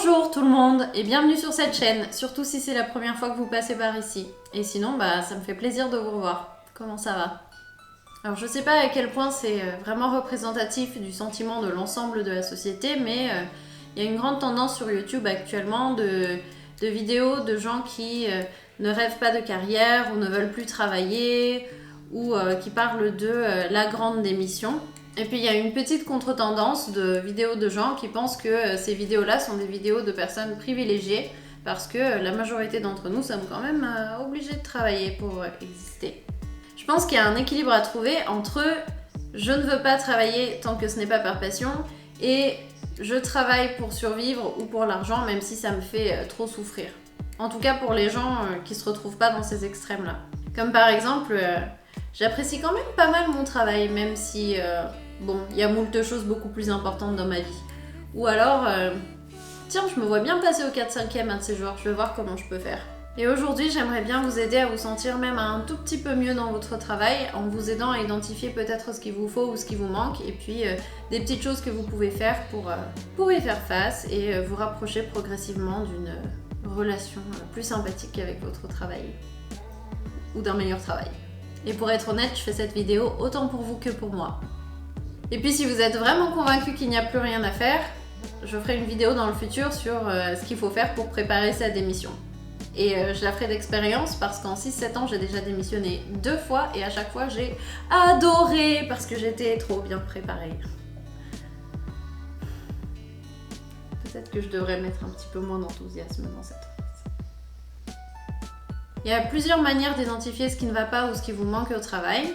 Bonjour tout le monde et bienvenue sur cette chaîne, surtout si c'est la première fois que vous passez par ici. Et sinon, ça me fait plaisir de vous revoir. Comment ça va? Alors je sais pas à quel point c'est vraiment représentatif du sentiment de l'ensemble de la société, mais il y a une grande tendance sur YouTube actuellement de vidéos de gens qui ne rêvent pas de carrière ou ne veulent plus travailler ou qui parlent de la grande démission. Et puis il y a une petite contre-tendance de vidéos de gens qui pensent que ces vidéos-là sont des vidéos de personnes privilégiées parce que la majorité d'entre nous sommes quand même obligés de travailler pour exister. Je pense qu'il y a un équilibre à trouver entre je ne veux pas travailler tant que ce n'est pas par passion et je travaille pour survivre ou pour l'argent même si ça me fait trop souffrir. En tout cas pour les gens qui se retrouvent pas dans ces extrêmes-là. Comme par exemple, j'apprécie quand même pas mal mon travail même si il y a moult choses beaucoup plus importantes dans ma vie. Ou alors, tiens, je me vois bien passer au 4/5e un de ces jours, je vais voir comment je peux faire. Et aujourd'hui, j'aimerais bien vous aider à vous sentir même un tout petit peu mieux dans votre travail en vous aidant à identifier peut-être ce qu'il vous faut ou ce qui vous manque et puis des petites choses que vous pouvez faire pour y faire face et vous rapprocher progressivement d'une relation plus sympathique avec votre travail ou d'un meilleur travail. Et pour être honnête, je fais cette vidéo autant pour vous que pour moi. Et puis si vous êtes vraiment convaincu qu'il n'y a plus rien à faire, je ferai une vidéo dans le futur sur ce qu'il faut faire pour préparer sa démission. Et je la ferai d'expérience parce qu'en 6-7 ans, j'ai déjà démissionné 2 fois et à chaque fois, j'ai adoré parce que j'étais trop bien préparée. Peut-être que je devrais mettre un petit peu moins d'enthousiasme dans cette phrase. Il y a plusieurs manières d'identifier ce qui ne va pas ou ce qui vous manque au travail.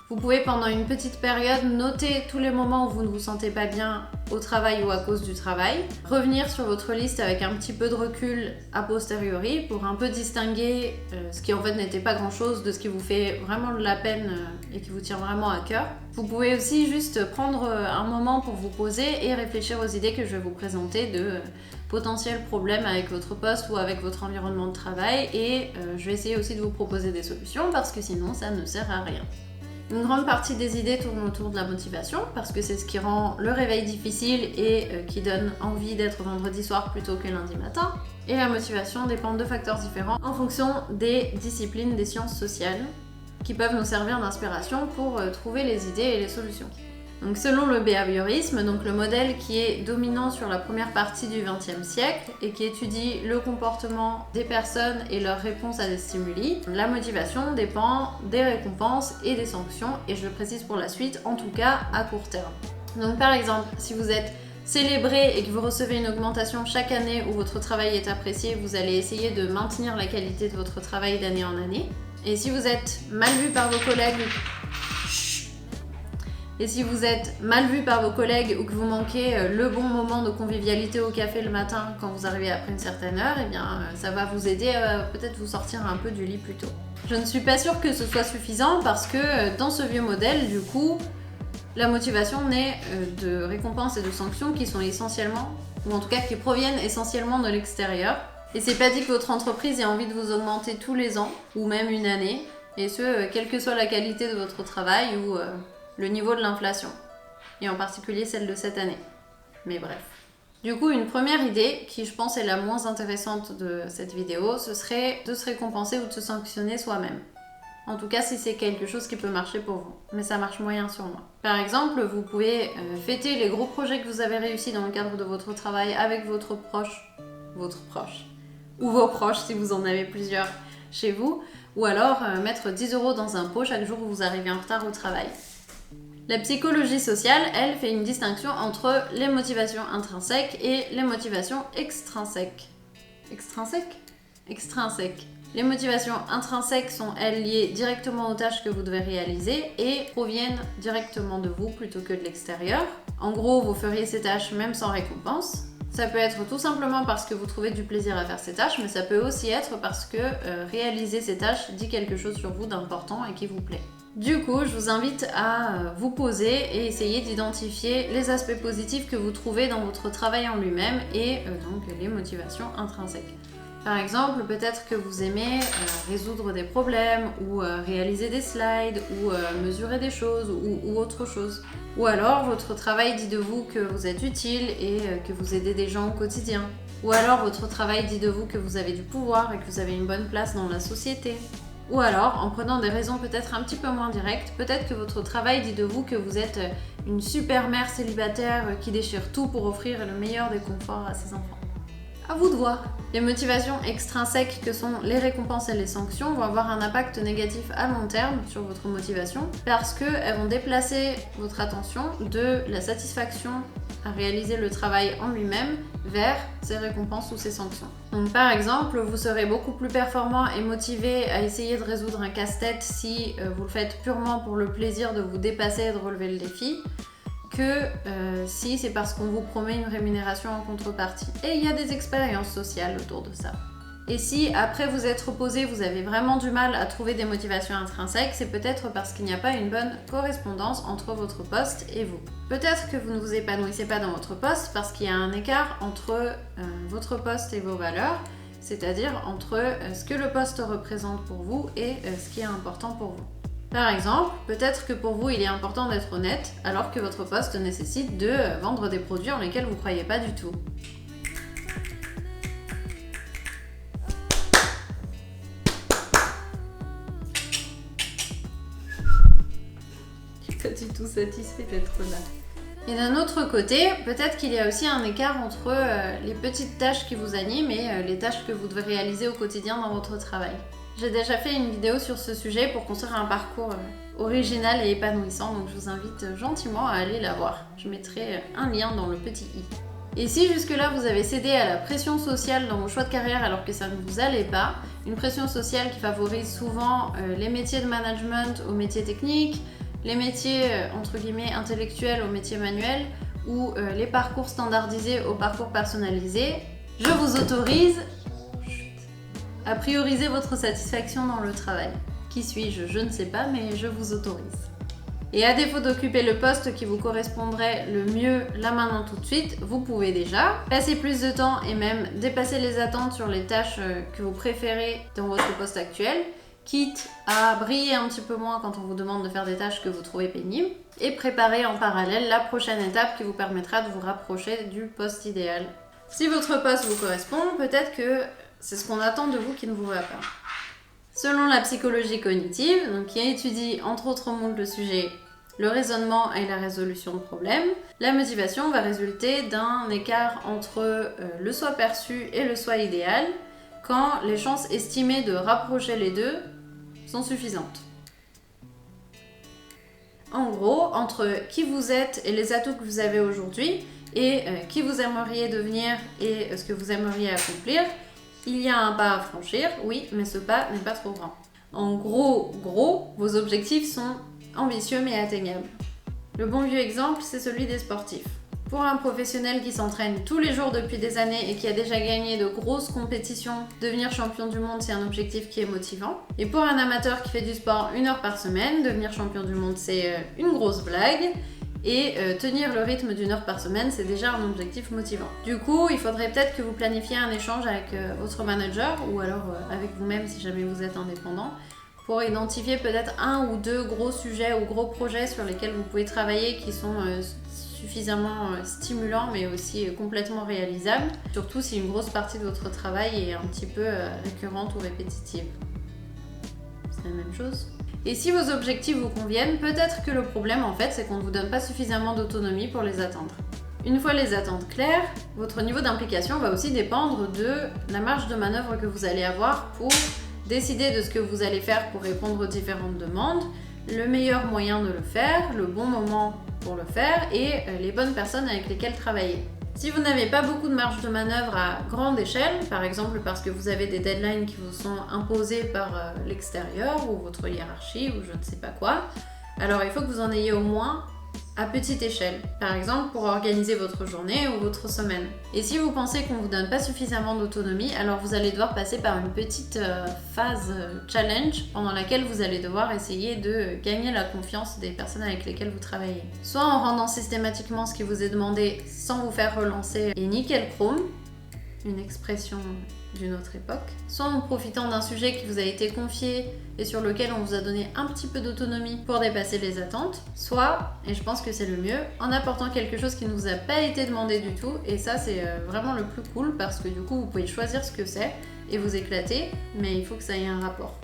Vous pouvez pendant une petite période noter tous les moments où vous ne vous sentez pas bien au travail ou à cause du travail. Revenir sur votre liste avec un petit peu de recul a posteriori pour un peu distinguer ce qui en fait n'était pas grand chose de ce qui vous fait vraiment de la peine et qui vous tient vraiment à cœur. Vous pouvez aussi juste prendre un moment pour vous poser et réfléchir aux idées que je vais vous présenter de potentiels problèmes avec votre poste ou avec votre environnement de travail et je vais essayer aussi de vous proposer des solutions parce que sinon ça ne sert à rien. Une grande partie des idées tourne autour de la motivation parce que c'est ce qui rend le réveil difficile et qui donne envie d'être vendredi soir plutôt que lundi matin. Et la motivation dépend de facteurs différents en fonction des disciplines des sciences sociales qui peuvent nous servir d'inspiration pour trouver les idées et les solutions. Donc selon le behaviorisme, donc le modèle qui est dominant sur la première partie du XXe siècle et qui étudie le comportement des personnes et leurs réponses à des stimuli, la motivation dépend des récompenses et des sanctions, et je le précise pour la suite, en tout cas à court terme. Donc par exemple, si vous êtes célébré et que vous recevez une augmentation chaque année où votre travail est apprécié, vous allez essayer de maintenir la qualité de votre travail d'année en année. Et si vous êtes mal vu par vos collègues, ou que vous manquez le bon moment de convivialité au café le matin quand vous arrivez après une certaine heure, ça va vous aider à peut-être vous sortir un peu du lit plus tôt. Je ne suis pas sûre que ce soit suffisant parce que dans ce vieux modèle, du coup, la motivation naît de récompenses et de sanctions qui sont essentiellement, ou en tout cas qui proviennent essentiellement de l'extérieur. Et c'est pas dit que votre entreprise ait envie de vous augmenter tous les ans, ou même une année, et ce, quelle que soit la qualité de votre travail ou le niveau de l'inflation, et en particulier celle de cette année. Mais bref. Du coup, une première idée, qui je pense est la moins intéressante de cette vidéo, ce serait de se récompenser ou de se sanctionner soi-même. En tout cas, si c'est quelque chose qui peut marcher pour vous. Mais ça marche moyen sur moi. Par exemple, vous pouvez fêter les gros projets que vous avez réussi dans le cadre de votre travail avec ou vos proches si vous en avez plusieurs chez vous, ou alors mettre 10 € dans un pot chaque jour où vous arrivez en retard au travail. La psychologie sociale, elle, fait une distinction entre les motivations intrinsèques et les motivations extrinsèques. Extrinsèques. Les motivations intrinsèques sont, elles, liées directement aux tâches que vous devez réaliser et proviennent directement de vous plutôt que de l'extérieur. En gros, vous feriez ces tâches même sans récompense. Ça peut être tout simplement parce que vous trouvez du plaisir à faire ces tâches, mais ça peut aussi être parce que réaliser ces tâches dit quelque chose sur vous d'important et qui vous plaît. Du coup, je vous invite à vous poser et essayer d'identifier les aspects positifs que vous trouvez dans votre travail en lui-même et donc les motivations intrinsèques. Par exemple, peut-être que vous aimez résoudre des problèmes ou réaliser des slides ou mesurer des choses ou autre chose. Ou alors, votre travail dit de vous que vous êtes utile et que vous aidez des gens au quotidien. Ou alors votre travail dit de vous que vous avez du pouvoir et que vous avez une bonne place dans la société. Ou alors, en prenant des raisons peut-être un petit peu moins directes, peut-être que votre travail dit de vous que vous êtes une super mère célibataire qui déchire tout pour offrir le meilleur des conforts à ses enfants. À vous de voir. Les motivations extrinsèques que sont les récompenses et les sanctions vont avoir un impact négatif à long terme sur votre motivation parce qu'elles vont déplacer votre attention de la satisfaction à réaliser le travail en lui-même vers ces récompenses ou ces sanctions. Donc par exemple, vous serez beaucoup plus performant et motivé à essayer de résoudre un casse-tête si vous le faites purement pour le plaisir de vous dépasser et de relever le défi, que si c'est parce qu'on vous promet une rémunération en contrepartie. Et il y a des expériences sociales autour de ça. Et si après vous être reposé, vous avez vraiment du mal à trouver des motivations intrinsèques, c'est peut-être parce qu'il n'y a pas une bonne correspondance entre votre poste et vous. Peut-être que vous ne vous épanouissez pas dans votre poste parce qu'il y a un écart entre votre poste et vos valeurs, c'est-à-dire entre ce que le poste représente pour vous et ce qui est important pour vous. Par exemple, peut-être que pour vous il est important d'être honnête, alors que votre poste nécessite de vendre des produits en lesquels vous ne croyez pas du tout. Je suis pas du tout satisfaite d'être là. Et d'un autre côté, peut-être qu'il y a aussi un écart entre les petites tâches qui vous animent et les tâches que vous devez réaliser au quotidien dans votre travail. J'ai déjà fait une vidéo sur ce sujet pour construire un parcours original et épanouissant, donc je vous invite gentiment à aller la voir. Je mettrai un lien dans le petit i. Et si jusque-là vous avez cédé à la pression sociale dans vos choix de carrière alors que ça ne vous allait pas, une pression sociale qui favorise souvent les métiers de management aux métiers techniques, les métiers entre guillemets intellectuels aux métiers manuels ou les parcours standardisés aux parcours personnalisés, je vous autorise à prioriser votre satisfaction dans le travail. Qui suis-je? Je ne sais pas, mais je vous autorise. Et à défaut d'occuper le poste qui vous correspondrait le mieux là maintenant tout de suite, vous pouvez déjà passer plus de temps et même dépasser les attentes sur les tâches que vous préférez dans votre poste actuel, quitte à briller un petit peu moins quand on vous demande de faire des tâches que vous trouvez pénibles, et préparer en parallèle la prochaine étape qui vous permettra de vous rapprocher du poste idéal. Si votre poste vous correspond, peut-être que c'est ce qu'on attend de vous qui ne vous va pas. Selon la psychologie cognitive, donc qui étudie entre autres moult de sujets le raisonnement et la résolution de problèmes, la motivation va résulter d'un écart entre le soi perçu et le soi idéal quand les chances estimées de rapprocher les deux sont suffisantes. En gros, entre qui vous êtes et les atouts que vous avez aujourd'hui et qui vous aimeriez devenir et ce que vous aimeriez accomplir, il y a un pas à franchir, oui, mais ce pas n'est pas trop grand. En gros, vos objectifs sont ambitieux mais atteignables. Le bon vieux exemple, c'est celui des sportifs. Pour un professionnel qui s'entraîne tous les jours depuis des années et qui a déjà gagné de grosses compétitions, devenir champion du monde, c'est un objectif qui est motivant. Et pour un amateur qui fait du sport 1 heure par semaine, devenir champion du monde, c'est une grosse blague. Et tenir le rythme d'1 heure par semaine, c'est déjà un objectif motivant. Du coup, il faudrait peut-être que vous planifiez un échange avec votre manager ou alors avec vous-même si jamais vous êtes indépendant pour identifier peut-être 1 ou 2 gros sujets ou gros projets sur lesquels vous pouvez travailler qui sont suffisamment stimulants mais aussi complètement réalisables, surtout si une grosse partie de votre travail est un petit peu récurrente ou répétitive. C'est la même chose. Et si vos objectifs vous conviennent, peut-être que le problème en fait c'est qu'on ne vous donne pas suffisamment d'autonomie pour les atteindre. Une fois les attentes claires, votre niveau d'implication va aussi dépendre de la marge de manœuvre que vous allez avoir pour décider de ce que vous allez faire pour répondre aux différentes demandes, le meilleur moyen de le faire, le bon moment pour le faire et les bonnes personnes avec lesquelles travailler. Si vous n'avez pas beaucoup de marge de manœuvre à grande échelle, par exemple parce que vous avez des deadlines qui vous sont imposées par l'extérieur ou votre hiérarchie ou je ne sais pas quoi, alors il faut que vous en ayez au moins à petite échelle, par exemple pour organiser votre journée ou votre semaine. Et si vous pensez qu'on ne vous donne pas suffisamment d'autonomie, alors vous allez devoir passer par une petite phase challenge pendant laquelle vous allez devoir essayer de gagner la confiance des personnes avec lesquelles vous travaillez. Soit en rendant systématiquement ce qui vous est demandé sans vous faire relancer et nickel chrome, une expression d'une autre époque, soit en profitant d'un sujet qui vous a été confié et sur lequel on vous a donné un petit peu d'autonomie pour dépasser les attentes, soit, et je pense que c'est le mieux, en apportant quelque chose qui ne vous a pas été demandé du tout, et ça c'est vraiment le plus cool parce que du coup vous pouvez choisir ce que c'est et vous éclater, mais il faut que ça ait un rapport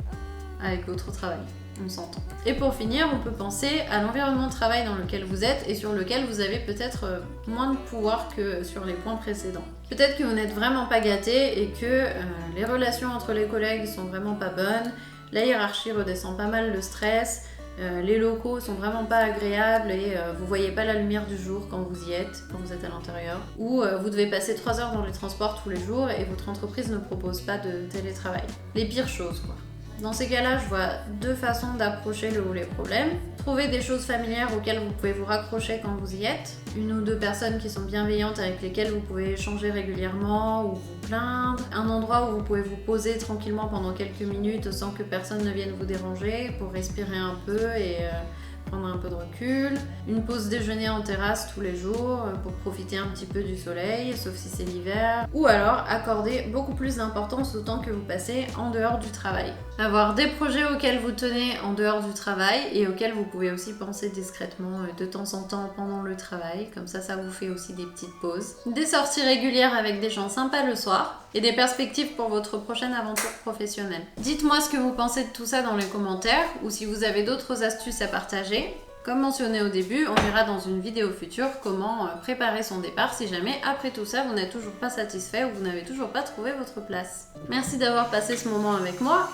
avec votre travail. On s'entend. Et pour finir, on peut penser à l'environnement de travail dans lequel vous êtes et sur lequel vous avez peut-être moins de pouvoir que sur les points précédents. Peut-être que vous n'êtes vraiment pas gâté et que les relations entre les collègues sont vraiment pas bonnes, la hiérarchie redescend pas mal le stress, les locaux sont vraiment pas agréables et vous voyez pas la lumière du jour quand vous y êtes, quand vous êtes à l'intérieur. Ou vous devez passer 3 heures dans les transports tous les jours et votre entreprise ne propose pas de télétravail. Les pires choses quoi. Dans ces cas-là, je vois 2 façons d'approcher le ou les problèmes. Trouver des choses familières auxquelles vous pouvez vous raccrocher quand vous y êtes. 1 ou 2 personnes qui sont bienveillantes avec lesquelles vous pouvez échanger régulièrement ou vous plaindre. Un endroit où vous pouvez vous poser tranquillement pendant quelques minutes sans que personne ne vienne vous déranger pour respirer un peu et prendre un peu de recul. Une pause déjeuner en terrasse tous les jours pour profiter un petit peu du soleil, sauf si c'est l'hiver. Ou alors accorder beaucoup plus d'importance au temps que vous passez en dehors du travail. Avoir des projets auxquels vous tenez en dehors du travail et auxquels vous pouvez aussi penser discrètement de temps en temps pendant le travail. Comme ça vous fait aussi des petites pauses. Des sorties régulières avec des gens sympas le soir. Et des perspectives pour votre prochaine aventure professionnelle. Dites-moi ce que vous pensez de tout ça dans les commentaires ou si vous avez d'autres astuces à partager. Comme mentionné au début, on verra dans une vidéo future comment préparer son départ si jamais après tout ça vous n'êtes toujours pas satisfait ou vous n'avez toujours pas trouvé votre place. Merci d'avoir passé ce moment avec moi.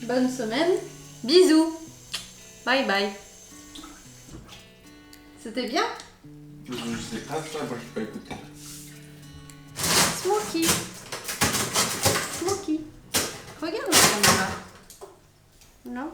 Bonne semaine. Bisous. Bye bye. C'était bien? Je sais pas, ça, moi je peux pas écouter. Smokey. Smokey. Regarde la caméra. Non?